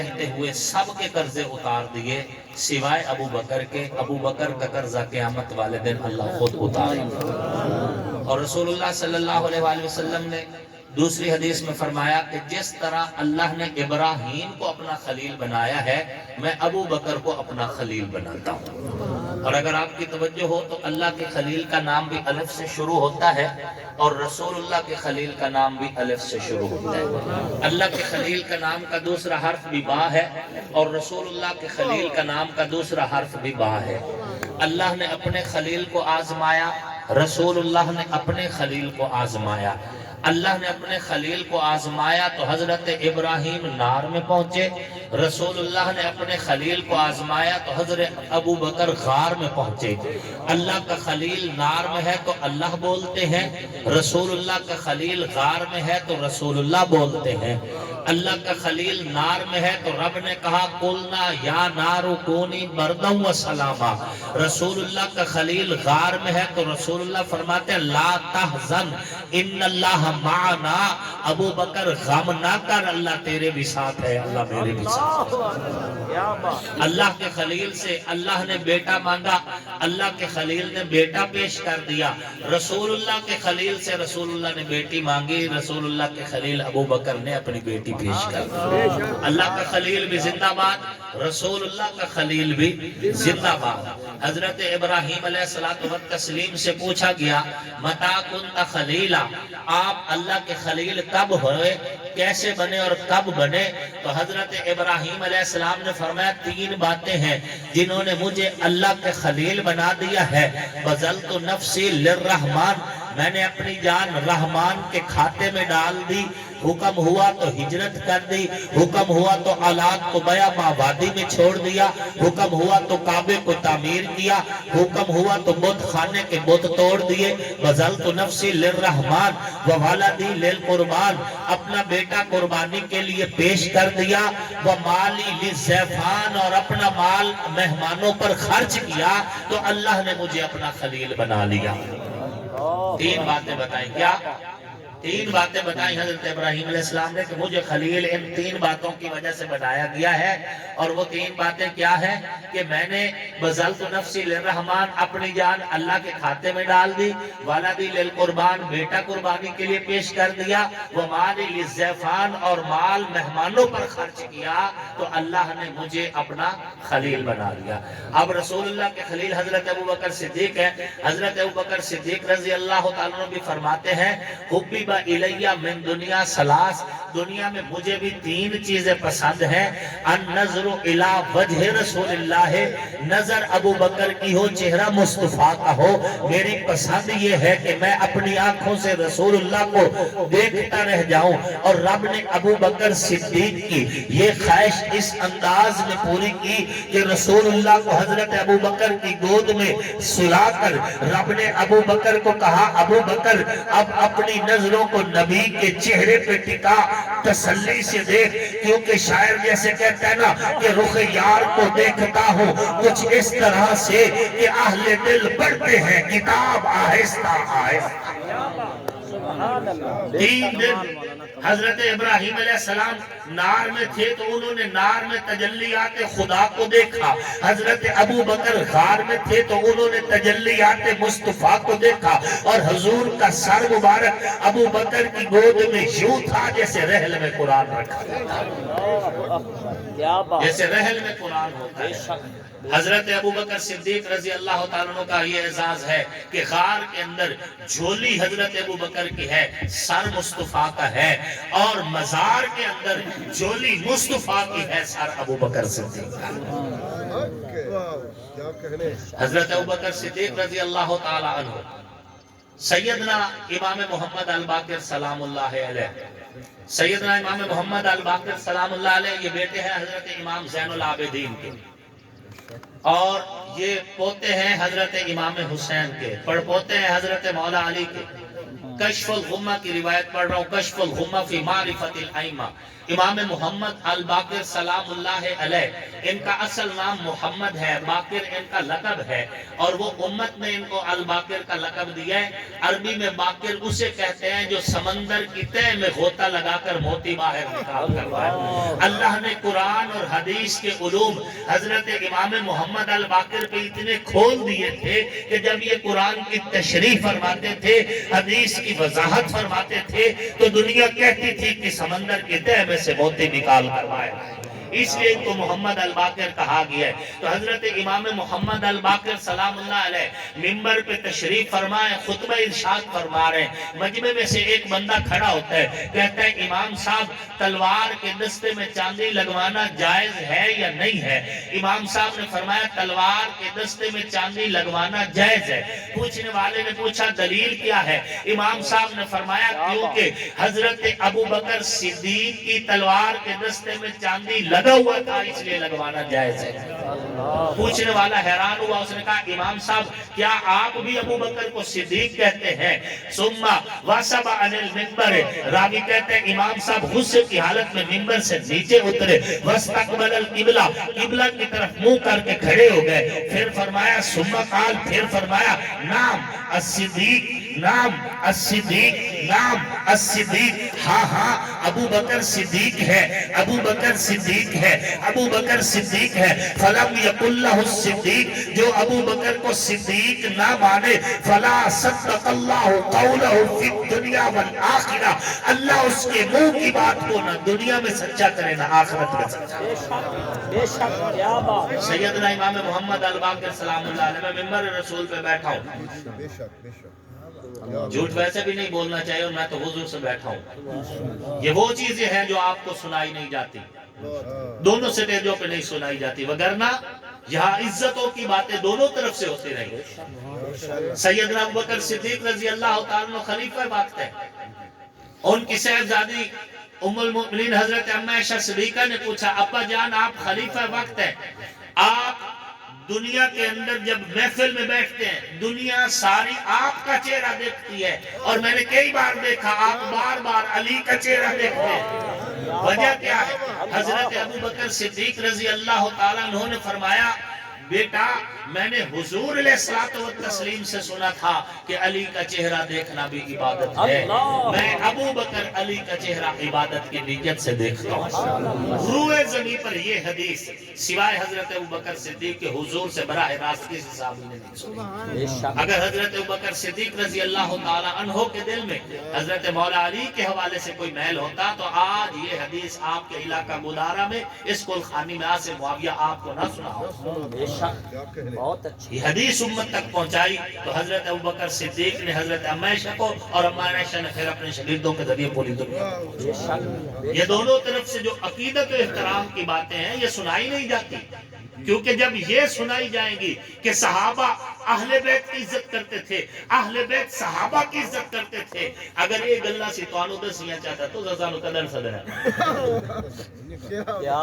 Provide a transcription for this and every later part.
رہتے ہوئے سب کے قرضے اتار دیے سوائے ابو بکر کے. ابو بکر کا قرضہ قیامت والے دن اللہ خود اتارے. اور رسول اللہ صلی اللہ علیہ وآلہ وسلم نے دوسری حدیث میں فرمایا کہ جس طرح اللہ نے ابراہیم کو اپنا خلیل بنایا ہے میں ابو بکر کو اپنا خلیل بناتا ہوں. اور اگر آپ کی توجہ ہو تو اللہ کے خلیل کا نام بھی الف سے شروع ہوتا ہے اور رسول اللہ کے خلیل کا نام بھی الف سے شروع ہوتا ہے. اللہ کے خلیل کا نام کا دوسرا حرف بھی با ہے اور رسول اللہ کے خلیل کا نام کا دوسرا حرف بھی با ہے. اللہ نے اپنے خلیل کو آزمایا, رسول اللہ نے اپنے خلیل کو آزمایا. اللہ نے اپنے خلیل کو آزمایا تو حضرت ابراہیم نار میں پہنچے, رسول اللہ نے اپنے خلیل کو آزمایا تو حضرت ابو بکر غار میں پہنچے. اللہ کا خلیل نار میں ہے تو اللہ بولتے ہیں, رسول اللہ کا خلیل غار میں ہے تو رسول اللہ بولتے ہیں. اللہ کا خلیل نار میں ہے تو رب نے کہا قلنا یا نار کونی بردا و سلاما. رسول اللہ کا خلیل غار میں ہے تو رسول اللہ فرماتے ہیں لا تحزن ان اللہ معنا. ابو بکر غم نہ کر, اللہ تیرے بھی ساتھ ہے, اللہ میرے بھی ساتھ ہے. اللہ کے خلیل سے اللہ نے بیٹا مانگا, اللہ کے خلیل نے بیٹا پیش کر دیا. رسول اللہ کے خلیل سے رسول اللہ نے بیٹی مانگی, رسول اللہ کے خلیل ابو بکر نے اپنی بیٹی پیش کر دی. اللہ کا خلیل بھی زندہ باد, رسول اللہ کا خلیل بھی زندہ باد. حضرت ابراہیم علیہ الصلوۃ والتسلیم سے پوچھا گیا متا کنت خلیلا, آپ اللہ کے خلیل کب ہوئے, کیسے بنے اور کب بنے؟ تو حضرت ابراہیم علیہ السلام نے فرمایا تین باتیں ہیں جنہوں نے مجھے اللہ کے خلیل بنا دیا ہے. بذلت نفسی للرحمن, میں نے اپنی جان رحمان کے کھاتے میں ڈال دی. حکم ہوا تو ہجرت کر دی, حکم ہوا تو اولاد کو بیاباں وادی میں چھوڑ دیا, حکم ہوا تو کعبے کو تعمیر کیا, حکم ہوا تو بت خانے کے بت توڑ دیے. بذلت نفسی للرحمن وولدی للقربان, اپنا بیٹا قربانی کے لیے پیش کر دیا. ومالی للضیفان, اور اپنا مال مہمانوں پر خرچ کیا تو اللہ نے مجھے اپنا خلیل بنا لیا. تین باتیں بتائیں. کیا تین باتیں بتائیں حضرت ابراہیم علیہ السلام نے کہ مجھے خلیل ان تین باتوں کی وجہ سے بنایا گیا ہے. اور وہ تین باتیں کیا ہیں کہ میں نے بذلت نفسی للرحمن, اپنی جان اللہ کے کھاتے میں ڈال دی. ولدی للقربان, بیٹا قربانی کے لیے پیش کر دیا. ومالی للضیفان, اور مال مہمانوں پر خرچ کیا تو اللہ نے مجھے اپنا خلیل بنا لیا. اب رسول اللہ کے خلیل حضرت ابو بکر صدیق ہے. حضرت ابو بکر صدیق رضی اللہ تعالیٰ عنہ بھی فرماتے ہیں حبیب الیہ من دنیا ثلاث, دنیا میں مجھے بھی تین چیزیں پسند ہیں. النظر الی وجہ رسول اللہ, نظر ابو بکر کی ہو, چہرہ مصطفیٰ کا ہو. میری پسند یہ ہے کہ میں اپنی آنکھوں سے رسول اللہ کو دیکھتا رہ جاؤں. اور رب نے ابو بکر صدیق کی یہ خواہش اس انداز میں پوری کی کہ رسول اللہ کو حضرت ابو بکر کی گود میں سلا کر رب نے ابو بکر کو کہا ابو بکر اب اپنی نظروں کو نبی کے چہرے پہ ٹکا, تسلی سے دیکھ. کیونکہ شاعر جیسے کہتا ہے نا کہ رخ یار کو دیکھتا ہوں کچھ اس طرح سے کہ اہل دل پڑھتے ہیں کتاب آہستہ آہستہ. تین دن حضرت ابراہیم علیہ السلام نار میں تھے تو انہوں نے نار میں تجلیات خدا کو دیکھا. حضرت ابو بکر غار میں تھے تو انہوں نے تجلیات مصطفیٰ کو دیکھا. اور حضور کا سر مبارک ابو بکر کی گود میں یوں تھا جیسے رحل میں قرآن رکھا تھا, جیسے رحل میں قرآن ہوتا ہے. حضرت ابو بکر صدیق رضی اللہ تعالیٰ عنہ کا یہ اعزاز ہے کہ غار کے اندر جھولی حضرت ابو بکر کی ہے, سر مصطفیٰ کا ہے. اور مزار کے اندر جھولی مصطفیٰ کی ہے, سر ابو بکر صدیق کا. حضرت ابو بکر صدیق رضی اللہ تعالیٰ عنہ سیدنا امام محمد الباقر سلام اللہ علیہ, سیدنا امام محمد الباقر سلام اللہ علیہ یہ بیٹے ہیں حضرت امام زین العابدین کے, اور یہ پوتے ہیں حضرت امام حسین کے, پڑپوتے ہیں حضرت مولا علی کے. کشف الغمہ کی روایت پڑھ رہا ہوں, کشف الغمہ فی معرفت الائمہ. امام محمد الباقر سلام اللہ علیہ، ان کا اصل نام محمد ہے، باقر ان کا لقب ہے، اور وہ امت نے ان کو الباقر کا لقب دیا ہے۔ عربی میں باقر اسے کہتے ہیں جو سمندر کی تہہ میں غوطہ لگا کر موتی باہر نکال کر لائے۔ اللہ نے قرآن اور حدیث کے علوم حضرت امام محمد الباقر پہ اتنے کھول دیے تھے کہ جب یہ قرآن کی تشریح فرماتے تھے، حدیث کی وضاحت فرماتے تھے، تو دنیا کہتی تھی کہ سمندر کی تہہ میں سے موتی نکال کر لائے۔ اس لیے ان کو محمد الباقر کہا گیا ہے۔ تو حضرت امام محمد الباقر سلام اللہ علیہ منبر پہ تشریف فرمائے، خطبہ ارشاد فرما رہے ہیں۔ مجمع میں سے ایک بندہ کھڑا ہوتا ہے، کہتا ہے امام صاحب تلوار کے دستے میں چاندی لگوانا جائز ہے یا نہیں ہے؟ امام صاحب نے فرمایا تلوار کے دستے میں چاندی لگوانا جائز ہے۔ پوچھنے والے نے پوچھا دلیل کیا ہے؟ امام صاحب نے فرمایا کیونکہ حضرت ابو بکر صدیق کی تلوار کے دستے میں چاندی لگا ہوا تھا، اس لیے لگوانا جائز ہے۔ پوچھنے والا حیران ہوا، اس نے کہا امام صاحب کیا آپ بھی ابو بکر کو صدیق کہتے ہیں؟ ثم واسب عن المنبر، راوی کہتے ہیں امام صاحب غصے کی حالت میں منبر سے نیچے اترے، واستقبل القبلہ، قبلہ کی طرف منہ کر کے کھڑے ہو گئے۔ پھر فرمایا ثم قال، پھر فرمایا نام الصدیق، نام الصدیق، نام الصدیق، ہاں ہاں ابو بکر صدیق ہے، ابو بکر صدیق ہے، ابو بکر صدیق ہے۔ فلم یقل لہ الصدیق، جو ابو بکر کو صدیق نہ مانے، فلا صدق اللہ قولہ فی الدنیا والآخرہ، اللہ اس کے منہ کی بات کو نہ دنیا میں سچا کرے نہ آخرت میں سچا۔ بے شک کیا بات۔ سیدنا امام محمد الباقر سلام اللہ علیہ، میں منبر رسول پہ بیٹھا ہوں، بے شک بے شک، جھوٹ ویسے بھی نہیں بولنا چاہیے، اور میں تو حضور سے بیٹھا ہوں۔ یہ وہ چیزیں ہیں جو آپ کو سنائی نہیں جاتی، دونوں سٹیجوں پہ نہیں سنائی جاتی، وگرنہ یہاں عزتوں کی باتیں دونوں طرف سے ہوتی رہی۔ سیدنا ابوبکر صدیق رضی اللہ تعالیٰ عنہ خلیفہ وقت ہے، ان کی صاحبزادی ام المؤمنین حضرت امی عائشہ صدیقہ نے پوچھا ابا جان آپ خلیفہ وقت ہیں، آپ دنیا کے اندر جب محفل میں بیٹھتے ہیں دنیا ساری آپ کا چہرہ دیکھتی ہے، اور میں نے کئی بار دیکھا آپ بار بار علی کا چہرہ دیکھتے ہیں، وجہ کیا ہے؟ حضرت ابوبکر صدیق رضی اللہ تعالیٰ عنہ نے فرمایا بیٹا میں نے حضور علیہ الصلوۃ والتسلیم سے سنا تھا کہ علی کا چہرہ دیکھنا بھی عبادت ہے، میں ابو بکر علی کا چہرہ عبادت کی نیت سے دیکھتا ہوں۔ روئے زمین پر یہ حدیث سوائے حضرت ابوبکر صدیق کے حضور سے براہ راست کسی صحابی نے نہیں سنی۔ اگر حضرت ابوبکر صدیق رضی اللہ تعالی عنہ کے دل میں حضرت مولا علی کے حوالے سے کوئی میل ہوتا تو آج یہ حدیث آپ کے علاقہ گودارا میں اس کلخانی میں آسے معاویہ آپ کو نہ سنا ہو۔ بہت اچھی یہ حدیث امت تک پہنچائی تو حضرت ابوبکر صدیق نے حضرت امی عائشہ کو، اور امی عائشہ نے پھر اپنے شاگردوں کے ذریعے پوری دنیا کو۔ یہ دونوں طرف سے جو عقیدت و احترام کی باتیں ہیں یہ سنائی نہیں جاتی، کیونکہ جب یہ سنائی جائیں گی کہ صحابہ اہل بیت کی عزت کرتے تھے، اہل بیت صحابہ کی عزت کرتے تھے، اگر یہ گلہ سی توانو دسیاں چاہتا تو ززانو قدر صدر ہے۔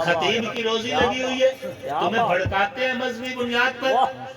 خطیب کی روزی لگی ہوئی ہے، تمہیں بھڑکاتے ہیں مذہبی بنیاد پر،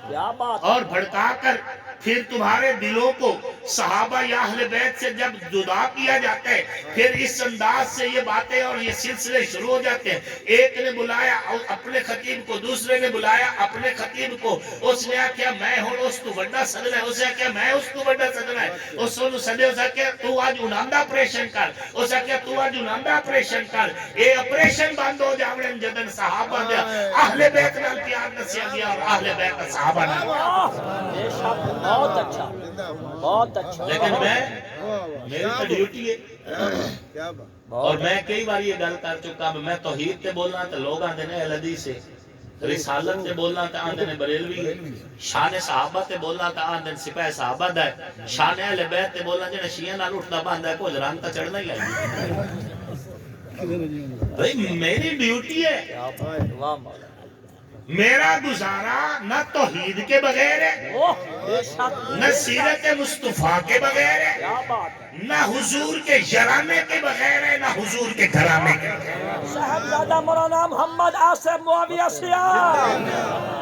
کیا بات، اور بھڑکا کر پھر تمہارے دلوں کو صحابہ یا اہل بیت سے جب جدا کیا جاتا ہے، پھر اس انداز سے یہ باتیں اور یہ سلسلے شروع ہو جاتے ہیں۔ ایک نے بلایا اپنے خطیب کو، دوسرے نے بلایا اپنے خطیب کو، اس نے کیا میں ہوں اس تو بڑا صدر ہے، اس نے کیا میں اس تو بڑا صدر ہے، اس نے صدر اسے کیا تو آج اناندہ پریشن کر، اسے کیا تو آج اناندہ پریشن کر، اے اپریشن بند ہو جاوڑیں جدن صحابہ دیا اہل بیت نال پیار نسیا گیا اور اہل بیت صحابہ نال۔ بے شک بہت اچھا، بہت اچھا۔ لیکن میری تو ڈیوٹی ہے، اور میں کئی بار یہ گل کر چکا میں توحید تے بولنا تے لوگ آندے نے اہل حدیث سے، رسالت تے بولنا تے آندے نے بریلوی ہے، شان صحابہ تے بولنا تے آندے نے سپاہ صحابہ دا ہے، شان اہل بیت تے بولنا جنہیں شیعہ نال اٹھتا باندھا ہے کوئی ران تا چڑھنا ہی آئی۔ بھئی میری ڈیوٹی ہے، واہ مولا، میرا گزارا نہ توحید کے بغیر ہے، بے شک، نہ سیرت مصطفیٰ کے بغیر ہے، کیا بات، نہ حضور کے یرانے کے بغیر ہے، نہ حضور کے گھرانے کے بغیر ہے۔ صاحبزادہ مولانا محمد آصف معاویہ سیاہ،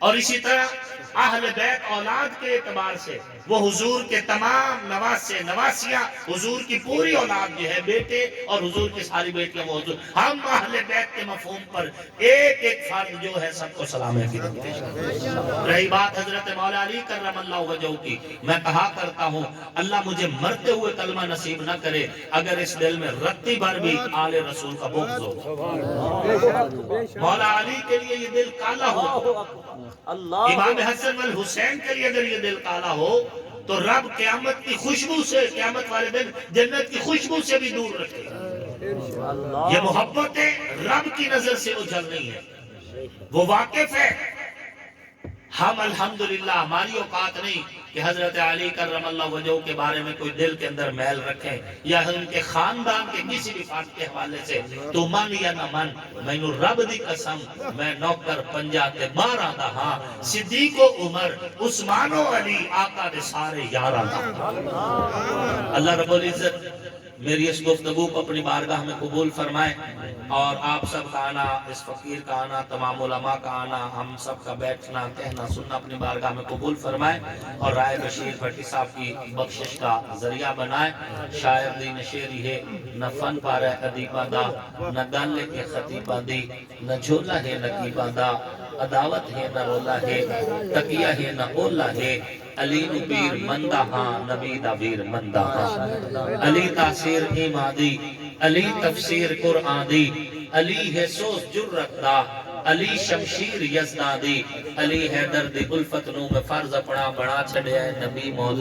اور اسی طرح اہل بیت اولاد کے اعتبار سے وہ حضور کے تمام نواسے نواسیاں، حضور کی پوری اولاد جو ہے، بیٹے اور حضور کی ساری بیٹیاں موجود، ہم اہل بیت کے مفہوم پر ایک ایک فرد جو ہے سب کو سلام عقیدت پیش کرتے ہیں۔ رہی بات حضرت مولا علی کرم اللہ وجہہ کی، میں کہا کرتا ہوں اللہ مجھے مرتے ہوئے کلمہ نصیب نہ کرے اگر اس دل میں رتی بھر بھی آل رسول کا بغض ہو۔ مولا علی کے لیے یہ دل کالا ہو، اللہ امام حسن والحسین کے لیے اگر یہ دل کالا ہو تو رب قیامت کی خوشبو سے، قیامت والے دن جنت کی خوشبو سے بھی دور رکھے۔ اللہ یہ محبتیں رب کی نظر سے اجھل نہیں ہے، وہ واقف ہے۔ ہم الحمدللہ ہماری اوقات نہیں کہ حضرت علی کرم اللہ وجہہ کے بارے میں کوئی دل کے اندر میل رکھیں یا ان کے خاندان کے کسی بھی فرد کے حوالے سے تو من یا نہ من، مینوں رب دی قسم میں نوکر پنجا تے ماراں دا ہاں، صدیق و عمر عثمان و علی آقا دے سارے یاراں دا۔ اللہ رب العزت میری اس گفتگو کو اپنی بارگاہ میں قبول فرمائے، اور آپ سب کا آنا، اس فقیر کا آنا، تمام علماء کا آنا، ہم سب کا بیٹھنا کہنا سننا اپنی بارگاہ میں قبول فرمائے، اور رائے بشیر بھٹی صاحب کی بخشش کا ذریعہ بنائے۔ شاعر دی نشیری ہے، نہ فن پارے ادیبہ دا، نہ گل کے خطیبہ دی، نہ جھولا ہے نقیبہ دا، عداوت ہے نہ رولا ہے، تقیہ ہے نہ اولا ہے، علی نو پیر مندہ ہاں، نبی دا ویر مندہ ہاں، علی تاثیر ایمان دی، علی تفسیر قرآن دی، علی ہے سوز جرت دا، علی شمشیر یزدان دی، علی حیدر دی الفت نو میں فرض اپنا بڑا چھڑے نبی مولا